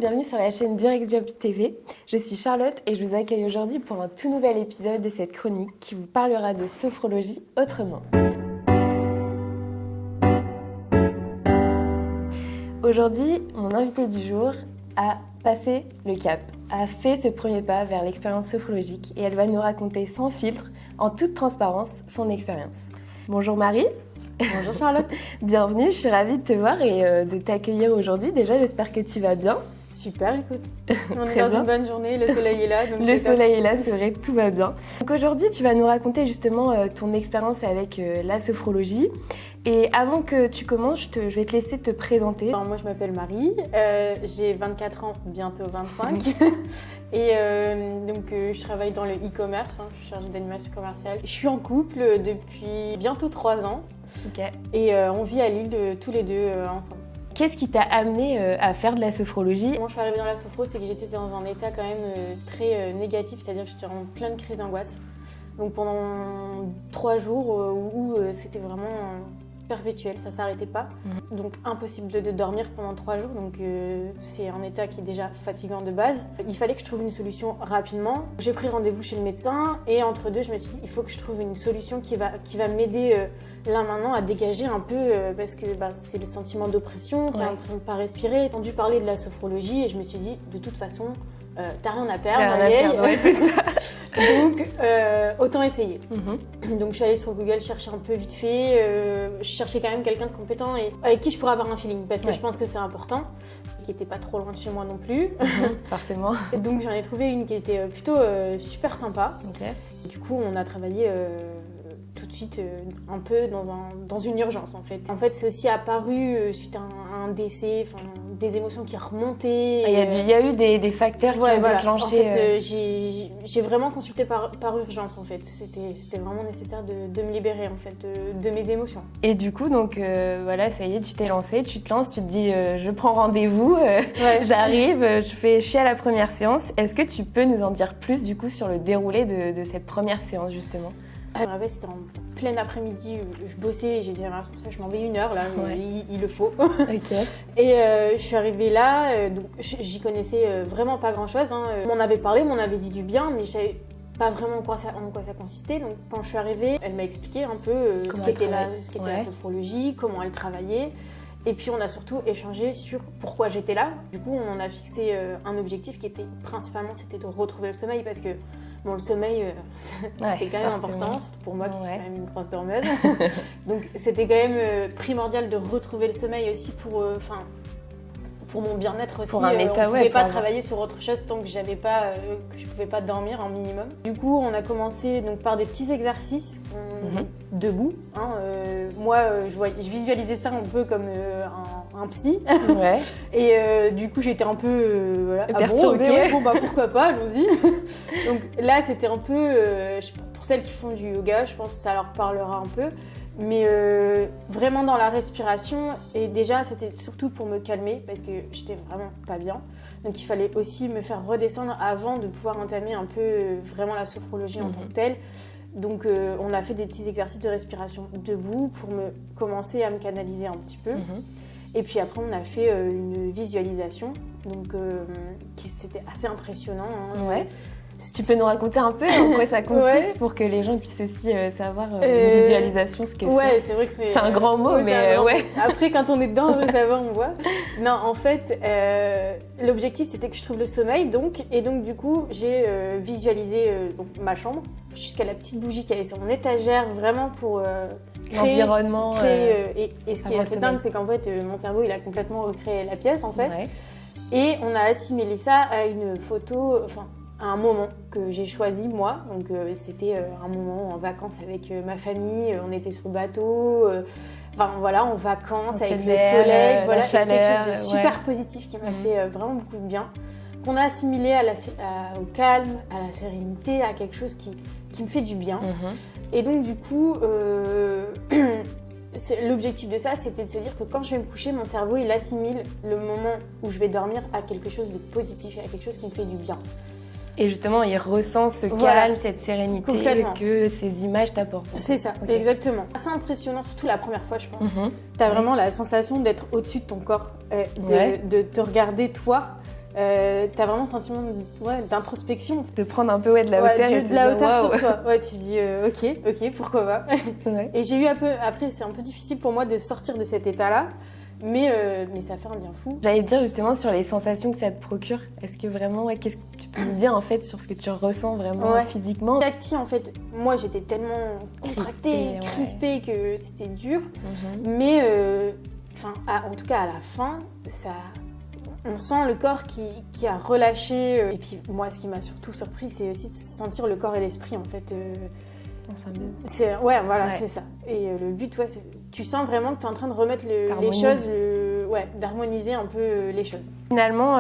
bienvenue sur la chaîne Direct Job TV. Je suis Charlotte et je vous accueille aujourd'hui pour un tout nouvel épisode de cette chronique qui vous parlera de sophrologie autrement. Aujourd'hui, mon invité du jour a passé le cap, a fait ce premier pas vers l'expérience sophrologique et elle va nous raconter sans filtre, en toute transparence, son expérience. Bonjour Marie. Bonjour Charlotte. Bienvenue, je suis ravie de te voir et de t'accueillir aujourd'hui. Déjà, j'espère que tu vas bien. Super, écoute. On est dans une bonne journée, le soleil est là. Donc le soleil est là, c'est vrai, tout va bien. Donc aujourd'hui, tu vas nous raconter justement ton expérience avec la sophrologie. Et avant que tu commences, je vais te laisser te présenter. Alors, moi, je m'appelle Marie, j'ai 24 ans, bientôt 25. Et je travaille dans le e-commerce, je suis chargée d'animation commerciale. Je suis en couple depuis bientôt 3 ans. Okay. Et on vit à Lille tous les deux ensemble. Qu'est-ce qui t'a amené à faire de la sophrologie ? Comment je suis arrivée dans la sophro, c'est que j'étais dans un état quand même très négatif, c'est-à-dire que j'étais en pleine crise d'angoisse. Donc pendant 3 jours où c'était vraiment perpétuel, ça s'arrêtait pas. Donc impossible de dormir pendant 3 jours, donc c'est un état qui est déjà fatigant de base. Il fallait que je trouve une solution rapidement. J'ai pris rendez-vous chez le médecin et entre deux, je me suis dit il faut que je trouve une solution qui va m'aider là maintenant à dégager un peu parce que c'est le sentiment d'oppression, t'as l'impression de pas respirer. J'ai entendu parler de la sophrologie et je me suis dit de toute façon t'as rien à perdre, donc autant essayer. Donc je suis allée sur Google chercher un peu vite fait, je cherchais quand même quelqu'un de compétent et avec qui je pourrais avoir un feeling parce que je pense que c'est important, qui était pas trop loin de chez moi non plus. Forcément. Et donc j'en ai trouvé une qui était plutôt super sympa. Okay. Du coup on a travaillé tout de suite un peu dans une urgence en fait. En fait c'est aussi apparu suite à un décès, des émotions qui remontaient. Il y a eu des facteurs qui ont déclenché. En fait j'ai vraiment consulté par urgence en fait. C'était vraiment nécessaire de me libérer en fait de mes émotions. Et du coup donc ça y est, tu t'es lancée, tu te lances, tu te dis je prends rendez-vous, j'arrive, je suis à la première séance. Est-ce que tu peux nous en dire plus du coup sur le déroulé de cette première séance justement ? C'était en plein après-midi, je bossais et j'ai dit à ma responsable, je m'en vais 1 heure là, il le faut. Okay. Et je suis arrivée là, donc j'y connaissais vraiment pas grand-chose. On m'en avait parlé, on m'en avait dit du bien, mais je savais pas vraiment en quoi ça consistait. Donc quand je suis arrivée, elle m'a expliqué un peu ce qu'était la sophrologie, comment elle travaillait. Et puis on a surtout échangé sur pourquoi j'étais là. Du coup, on a fixé un objectif qui était principalement, c'était de retrouver le sommeil parce que le sommeil, c'est quand même important, surtout pour moi qui suis quand même une grosse dormeuse. Donc c'était quand même primordial de retrouver le sommeil aussi pour mon bien-être aussi. Pour un état, on ne pouvait pas travailler sur autre chose tant que je ne pouvais pas dormir un minimum. Du coup, on a commencé donc, par des petits exercices debout. Moi, je visualisais ça un peu comme un psy. Ouais. Et du coup, j'étais un peu perturbée. Pourquoi pas, allons-y. Donc là, c'était un peu, pour celles qui font du yoga, je pense que ça leur parlera un peu. Mais vraiment dans la respiration, et déjà c'était surtout pour me calmer parce que j'étais vraiment pas bien. Donc il fallait aussi me faire redescendre avant de pouvoir entamer un peu vraiment la sophrologie en tant que telle. Donc on a fait des petits exercices de respiration debout pour commencer à me canaliser un petit peu. Et puis après on a fait une visualisation, donc c'était assez impressionnant. Si tu peux nous raconter un peu en quoi ça consiste pour que les gens puissent aussi savoir une visualisation, ce que c'est. C'est vrai que c'est un grand mot, mais ouais. Après, quand on est dedans, ça va, on voit. Non, en fait, l'objectif, c'était que je trouve le sommeil, et donc du coup, j'ai visualisé ma chambre jusqu'à la petite bougie qu'il y avait sur mon étagère, vraiment pour créer l'environnement. Et ce qui est assez dingue, c'est qu'en fait, mon cerveau, il a complètement recréé la pièce, en fait. Ouais. Et on a assimilé ça à une photo, à un moment que j'ai choisi moi, donc c'était un moment en vacances avec ma famille, on était sur le bateau, en vacances avec le soleil, quelque chose de super positif qui m'a fait vraiment beaucoup de bien, qu'on a assimilé au calme, à la sérénité, à quelque chose qui me fait du bien. Et donc du coup, l'objectif de ça, c'était de se dire que quand je vais me coucher, mon cerveau il assimile le moment où je vais dormir à quelque chose de positif, à quelque chose qui me fait du bien. Et justement, il ressent ce calme, cette sérénité que ces images t'apportent. C'est ça, exactement. C'est impressionnant, surtout la première fois, je pense. T'as vraiment la sensation d'être au-dessus de ton corps, de te regarder toi t'as vraiment un sentiment d'introspection. De prendre un peu de la hauteur et de la hauteur wow. sur toi. Ouais, tu te dis ok, pourquoi pas. Ouais. Et j'ai eu après c'est un peu difficile pour moi de sortir de cet état-là, mais ça fait un bien fou. J'allais te dire justement sur les sensations que ça te procure. Est-ce que vraiment, qu'est-ce que tu peux me dire en fait sur ce que tu ressens vraiment physiquement? Petit en fait, moi j'étais tellement contractée, crispée que c'était dur, mais en tout cas à la fin, on sent le corps qui a relâché. Et puis moi, ce qui m'a surtout surpris, c'est aussi de sentir le corps et l'esprit en fait. C'est ça. Et le but, c'est tu sens vraiment que tu es en train de remettre les choses, d'harmoniser un peu les choses. Finalement,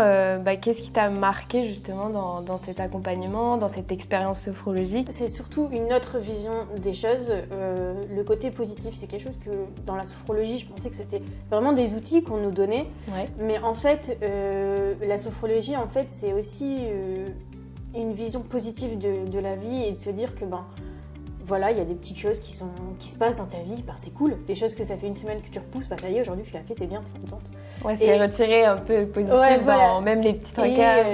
qu'est-ce qui t'a marqué justement dans cet accompagnement, dans cette expérience sophrologique? C'est surtout une autre vision des choses. Le côté positif, c'est quelque chose que dans la sophrologie, je pensais que c'était vraiment des outils qu'on nous donnait. Ouais. Mais en fait, la sophrologie, en fait, c'est aussi une vision positive de la vie et de se dire que voilà, il y a des petites choses qui se passent dans ta vie, c'est cool. Des choses que ça fait une semaine que tu repousses, ça y est, aujourd'hui tu l'as fait, c'est bien, t'es contente. Ouais, c'est retirer un peu le positif dans même les petits tracas.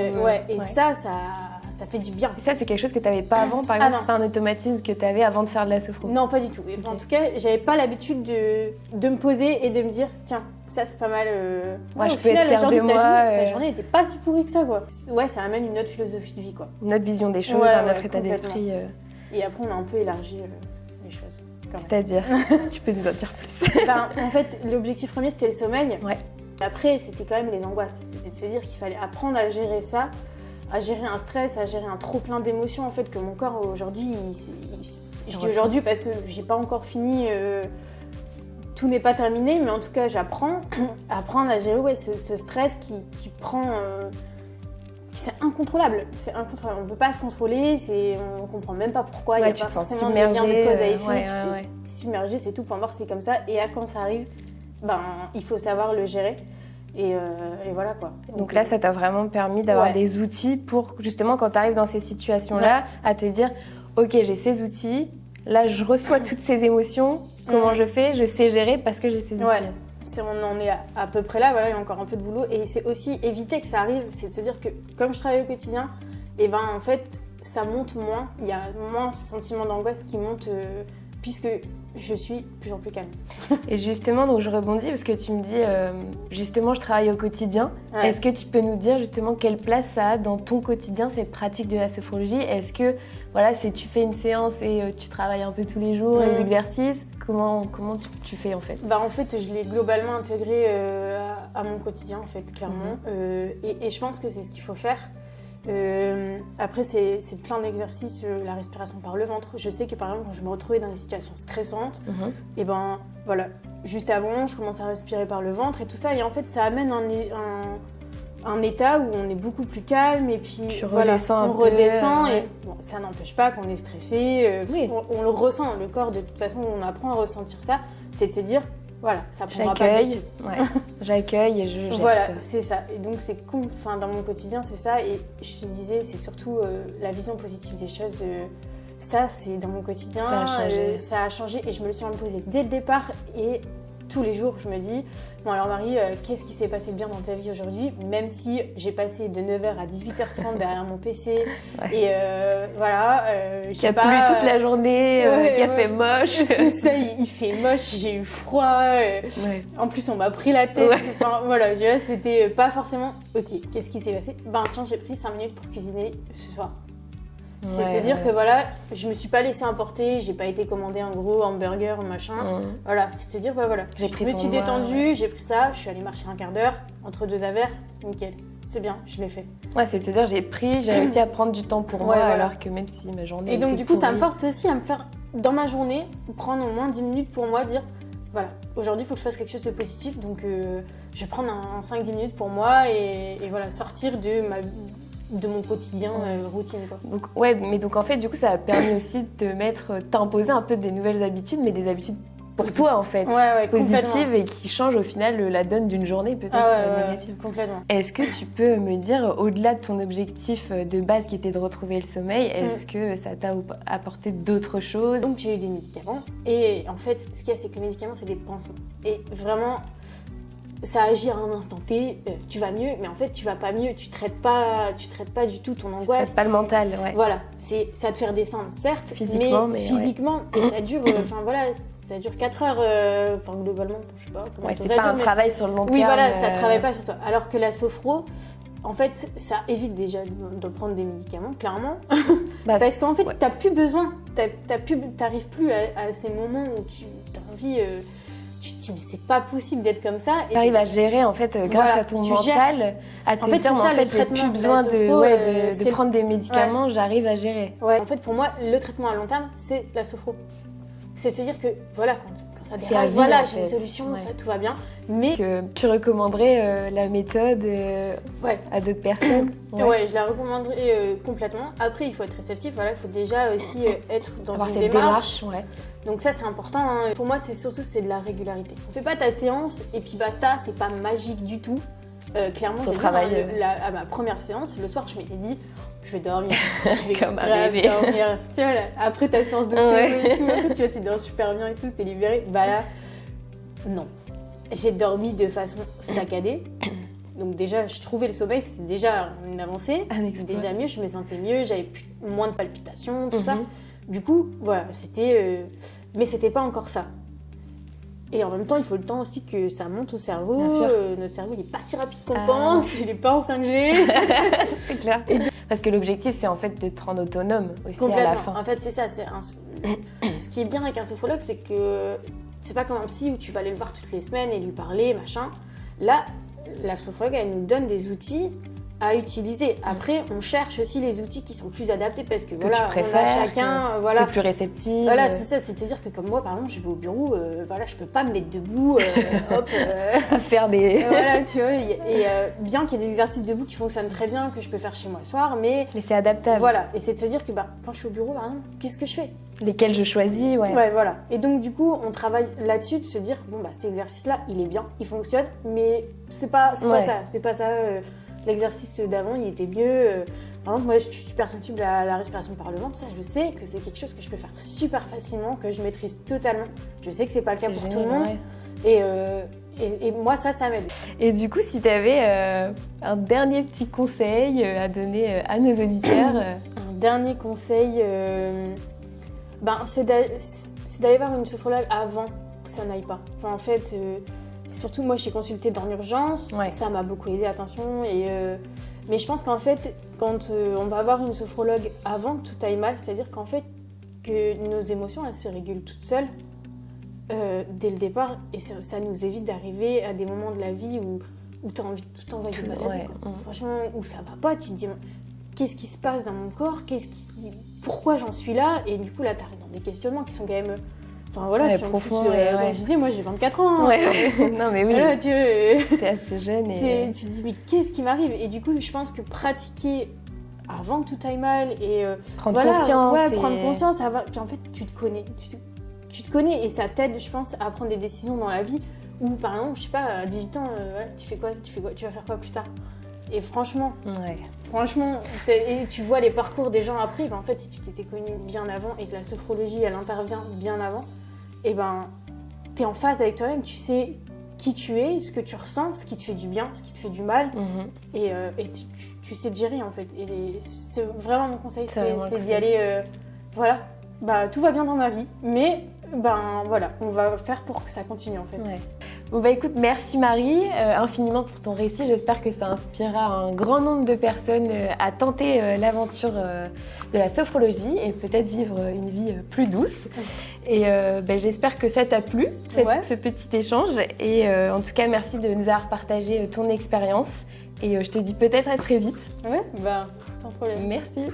Ça fait du bien. Et ça, c'est quelque chose que tu n'avais pas avant, par exemple, c'est pas un automatisme que tu avais avant de faire de la sophro? Non, pas du tout. Okay. En tout cas, j'avais pas l'habitude de me poser et de me dire, tiens, ça c'est pas mal. Je peux être fière de moi. Ta journée n'était pas si pourrie que ça, quoi. Ouais, ça amène une autre philosophie de vie, quoi. Une autre vision des choses, un autre état d'esprit. Et après, on a un peu élargi les choses. C'est-à-dire, tu peux nous en dire plus? En fait, l'objectif premier, c'était le sommeil. Ouais. Après, c'était quand même les angoisses. C'était de se dire qu'il fallait apprendre à gérer ça, à gérer un stress, à gérer un trop-plein d'émotions, en fait, que mon corps, aujourd'hui, je dis aujourd'hui parce que j'ai pas encore fini... tout n'est pas terminé, mais en tout cas, j'apprends à gérer ce stress qui prend... c'est incontrôlable, on ne peut pas se contrôler, on ne comprend même pas pourquoi, il n'y a pas forcément de lien de cause à effet, submergé, c'est tout, point barre, c'est comme ça, et quand ça arrive, il faut savoir le gérer, et voilà quoi. Donc là, ça t'a vraiment permis d'avoir des outils pour, justement, quand tu arrives dans ces situations-là, à te dire, ok, j'ai ces outils, là je reçois toutes ces émotions, comment je fais, je sais gérer parce que j'ai ces outils. On en est à peu près là, voilà, il y a encore un peu de boulot. Et c'est aussi éviter que ça arrive, c'est de se dire que comme je travaille au quotidien, en fait, ça monte moins. Il y a moins ce sentiment d'angoisse qui monte puisque je suis de plus en plus calme. Et justement, donc je rebondis parce que tu me dis, justement, je travaille au quotidien. Ouais. Est-ce que tu peux nous dire justement quelle place ça a dans ton quotidien, cette pratique de la sophrologie? Est-ce que si tu fais une séance et tu travailles un peu tous les jours, les exercices, comment tu fais en fait? En fait, je l'ai globalement intégré à mon quotidien, en fait, clairement. Et je pense que c'est ce qu'il faut faire. Après, c'est plein d'exercices, la respiration par le ventre. Je sais que par exemple, quand je me retrouvais dans des situations stressantes, juste avant, je commence à respirer par le ventre et tout ça. Et en fait, ça amène un état où on est beaucoup plus calme et puis on redescend. Et ça n'empêche pas qu'on est stressé. On le ressent, le corps, de toute façon, on apprend à ressentir ça. C'est de se dire, ça prendra pas dessus. J'accueille et je gère. Voilà, c'est ça. Et donc, dans mon quotidien, c'est ça. Et je te disais, c'est surtout la vision positive des choses. Ça, c'est dans mon quotidien. Ça a changé et je me le suis imposé dès le départ. Et tous les jours, je me dis, bon alors Marie, qu'est-ce qui s'est passé de bien dans ta vie aujourd'hui? Même si j'ai passé de 9h à 18h30 derrière mon PC et qui a plu toute la journée, qui a fait moche. C'est ça, il fait moche, j'ai eu froid, en plus on m'a pris la tête, c'était pas forcément, ok, qu'est-ce qui s'est passé? Tiens, j'ai pris 5 minutes pour cuisiner ce soir. C'est de se dire que je me suis pas laissée emporter, j'ai pas été commander un gros hamburger, machin. C'est de se dire, je me suis détendue, j'ai pris ça, je suis allée marcher un quart d'heure, entre 2 averses, nickel. C'est bien, je l'ai fait. C'est de se dire, j'ai réussi à prendre du temps pour moi, alors que même si ma journée était donc du coup, pourrie. ça me force aussi à me faire, dans ma journée, prendre au moins 10 minutes pour moi, dire, aujourd'hui, il faut que je fasse quelque chose de positif, donc je vais prendre 5-10 minutes pour moi et sortir de mon quotidien routine quoi. Donc en fait du coup ça a permis aussi de t'imposer un peu des nouvelles habitudes, mais des habitudes pour toi en fait, positives et qui changent au final la donne d'une journée peut-être négative. Complètement. Est-ce que tu peux me dire, au-delà de ton objectif de base qui était de retrouver le sommeil, est-ce que ça t'a apporté d'autres choses? Donc j'ai eu des médicaments et en fait ce qu'il y a c'est que les médicaments c'est des pansements et vraiment ça agit à un instant T, tu vas mieux, mais en fait tu vas pas mieux, tu traites pas du tout ton angoisse. Tu traites pas le mental, ouais. Voilà, ça va te faire descendre, certes, physiquement, physiquement, et ça dure, ça dure 4 heures, globalement, je sais pas comment ça dure. C'est pas un travail sur le long terme. Oui, voilà, ça travaille pas sur toi. Alors que la sophro, en fait, ça évite déjà de prendre des médicaments, clairement. Parce qu'en fait, t'as plus besoin, t'arrives plus à ces moments où tu as envie... tu te dis, mais c'est pas possible d'être comme ça. Tu arrives à gérer, en fait, grâce à ton mental, à te dire, en fait, j'ai plus besoin de prendre des médicaments, j'arrive à gérer. Ouais. En fait, pour moi, le traitement à long terme, c'est la sophro. C'est-à-dire que, voilà, quand ça dérape, voilà, j'ai une solution, ça, tout va bien. Mais que tu recommanderais la méthode à d'autres personnes? Ouais, je la recommanderais complètement. Après, il faut être réceptif, voilà, il faut déjà aussi être dans avoir une cette démarche. Ouais. Donc ça, c'est important. Hein. Pour moi, c'est de la régularité. On fait pas ta séance et puis basta, c'est pas magique du tout. Clairement, faut travailler. À ma première séance, le soir, je m'étais dit, je vais dormir. Je vais comme un bébé. Dormir. Tu vois, là, après ta séance de et tout, après, tu vois, tu dors super bien et tout, t'es libérée. Bah là, non. J'ai dormi de façon saccadée. Donc déjà, je trouvais le sommeil, c'était déjà une avancée. C'était déjà mieux, je me sentais mieux, j'avais moins de palpitations, tout ça. Du coup, voilà, c'était... mais c'était pas encore ça. Et en même temps, il faut le temps aussi que ça monte au cerveau. Notre cerveau, il n'est pas si rapide qu'on le pense, il n'est pas en 5G. C'est clair. Parce que l'objectif, c'est en fait de te rendre autonome aussi à la fin. En fait, c'est ça. Ce qui est bien avec un sophrologue, c'est que c'est pas comme un psy où tu vas aller le voir toutes les semaines et lui parler, machin. Là, la sophrologue, elle nous donne des outils à utiliser. Après, on cherche aussi les outils qui sont plus adaptés parce que voilà, tu préfères, on a chacun, t'es plus réceptive. Voilà, c'est ça, c'est-à-dire que comme moi, par exemple, je vais au bureau, voilà, je peux pas me mettre debout, à faire des. Voilà, tu vois, et bien qu'il y ait des exercices debout qui fonctionnent très bien que je peux faire chez moi le soir, mais c'est adaptable. Voilà, et c'est de se dire que quand je suis au bureau, par exemple, qu'est-ce que je fais? Lesquels je choisis, Ouais, voilà. Et donc du coup, on travaille là-dessus de se dire bon cet exercice-là, il est bien, il fonctionne, mais c'est pas ça. L'exercice d'avant, il était mieux. Par exemple, moi, je suis super sensible à la respiration par le ventre. Ça, je sais que c'est quelque chose que je peux faire super facilement, que je maîtrise totalement. Je sais que c'est pas le cas pour tout le monde. Ouais. Et moi, ça m'aide. Et du coup, si tu avais un dernier petit conseil à donner à nos auditeurs Un dernier conseil, c'est d'aller voir une sophrologue avant que ça n'aille pas. Enfin, en fait... Surtout, moi, je suis consultée dans l'urgence. Ça m'a beaucoup aidé, attention. Mais je pense qu'en fait, quand on va voir une sophrologue avant que tout aille mal, c'est-à-dire qu'en fait, que nos émotions, elles se régulent toutes seules dès le départ. Et ça nous évite d'arriver à des moments de la vie où tu as envie de tout envoyer maladie. Franchement, où ça va pas, tu te dis, qu'est-ce qui se passe dans mon corps? Pourquoi j'en suis là? Et du coup, là, tu arrives dans des questionnements qui sont quand même... Enfin voilà, profond. Je disais, moi j'ai 24 ans. Hein. Non mais oui. Voilà, t'es assez jeune. Tu te dis, mais qu'est-ce qui m'arrive? Et du coup, je pense que pratiquer avant que tout aille mal et prendre conscience. Prendre conscience. Puis en fait, tu te connais. Tu te connais et ça t'aide, je pense, à prendre des décisions dans la vie où, par exemple, je sais pas, à 18 ans, tu fais quoi? Tu vas faire quoi plus tard? Et franchement, et tu vois les parcours des gens après, en fait, si tu t'étais connu bien avant et que la sophrologie, elle intervient bien avant, t'es en phase avec toi-même, tu sais qui tu es, ce que tu ressens, ce qui te fait du bien, ce qui te fait du mal, et tu sais te gérer, en fait. Et c'est vraiment mon conseil, c'est d'y aller, tout va bien dans ma vie, mais on va faire pour que ça continue, en fait. Bon écoute, merci Marie infiniment pour ton récit. J'espère que ça inspirera un grand nombre de personnes à tenter l'aventure de la sophrologie et peut-être vivre une vie plus douce. Et j'espère que ça t'a plu, ce petit échange. Et en tout cas, merci de nous avoir partagé ton expérience. Et je te dis peut-être à très vite. Ouais, sans problème. Merci.